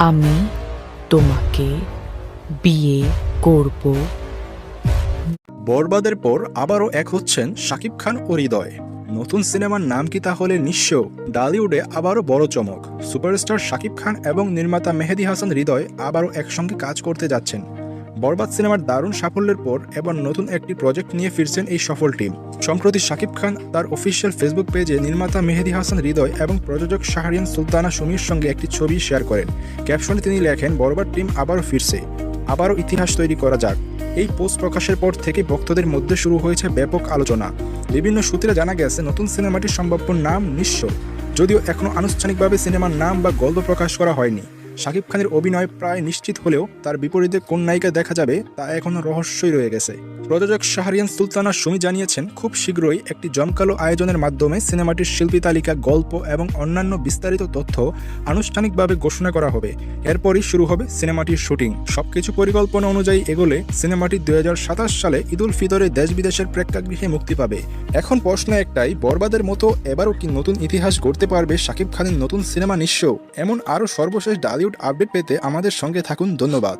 আমি তোমাকে বিয়ে করব। বরবাদের পর আবারও এক হচ্ছেন শাকিব খান ও হৃদয়। নতুন সিনেমার নাম কি তাহলে নিঃস্ব? ডালিউডে আবারও বড় চমক। সুপারস্টার শাকিব খান এবং নির্মাতা মেহেদী হাসান হৃদয় আবারও একসঙ্গে কাজ করতে যাচ্ছেন। বরবাদ সিনেমার দারুণ সাফল্যের পর এবার নতুন একটি প্রজেক্ট নিয়ে ফিরছেন এই সফল টিম। সম্প্রতি শাকিব খান তার অফিসিয়াল ফেসবুক পেজে নির্মাতা মেহেদী হাসান হৃদয় এবং প্রযোজক শাহরিয়ান সুলতানা সুমির সঙ্গে একটি ছবি শেয়ার করেন। ক্যাপশনে তিনি লেখেন, বরবাদ টিম আবারও ফিরছে, আবারও ইতিহাস তৈরি করা যাক। এই পোস্ট প্রকাশের পর থেকে ভক্তদের মধ্যে শুরু হয়েছে ব্যাপক আলোচনা। বিভিন্ন সূত্রে জানা গেছে নতুন সিনেমাটির সম্ভাব্য নাম নিঃস্ব, যদিও এখনও আনুষ্ঠানিকভাবে সিনেমার নাম বা গল্প প্রকাশ করা হয়নি। শাকিব খানের অভিনয় প্রায় নিশ্চিত হলেও তার বিপরীতে কোন নায়িকা দেখা যাবে তা এখনও রহস্যই রয়ে গেছে। প্রযোজক শাহরিয়ান সুলতানা সুমি জানিয়েছেন, খুব শীঘ্রই একটি জমকালো আয়োজনের মাধ্যমে সিনেমাটির শিল্পী তালিকা, গল্প এবং অন্যান্য বিস্তারিত তথ্য আনুষ্ঠানিকভাবে ঘোষণা করা হবে। এরপরই শুরু হবে সিনেমাটির শুটিং। সবকিছু পরিকল্পনা অনুযায়ী এগোলে সিনেমাটি 2027 সালে ঈদুল ফিতরে দেশ বিদেশের প্রেক্ষাগৃহে মুক্তি পাবে। এখন প্রশ্ন একটাই, বরবাদের মতো এবারও কি নতুন ইতিহাস গড়তে পারবে শাকিব খানের নতুন সিনেমা নিঃস্ব? এমন আরও সর্বশেষ ডালিউড আপডেট পেতে আমাদের সঙ্গে থাকুন। ধন্যবাদ।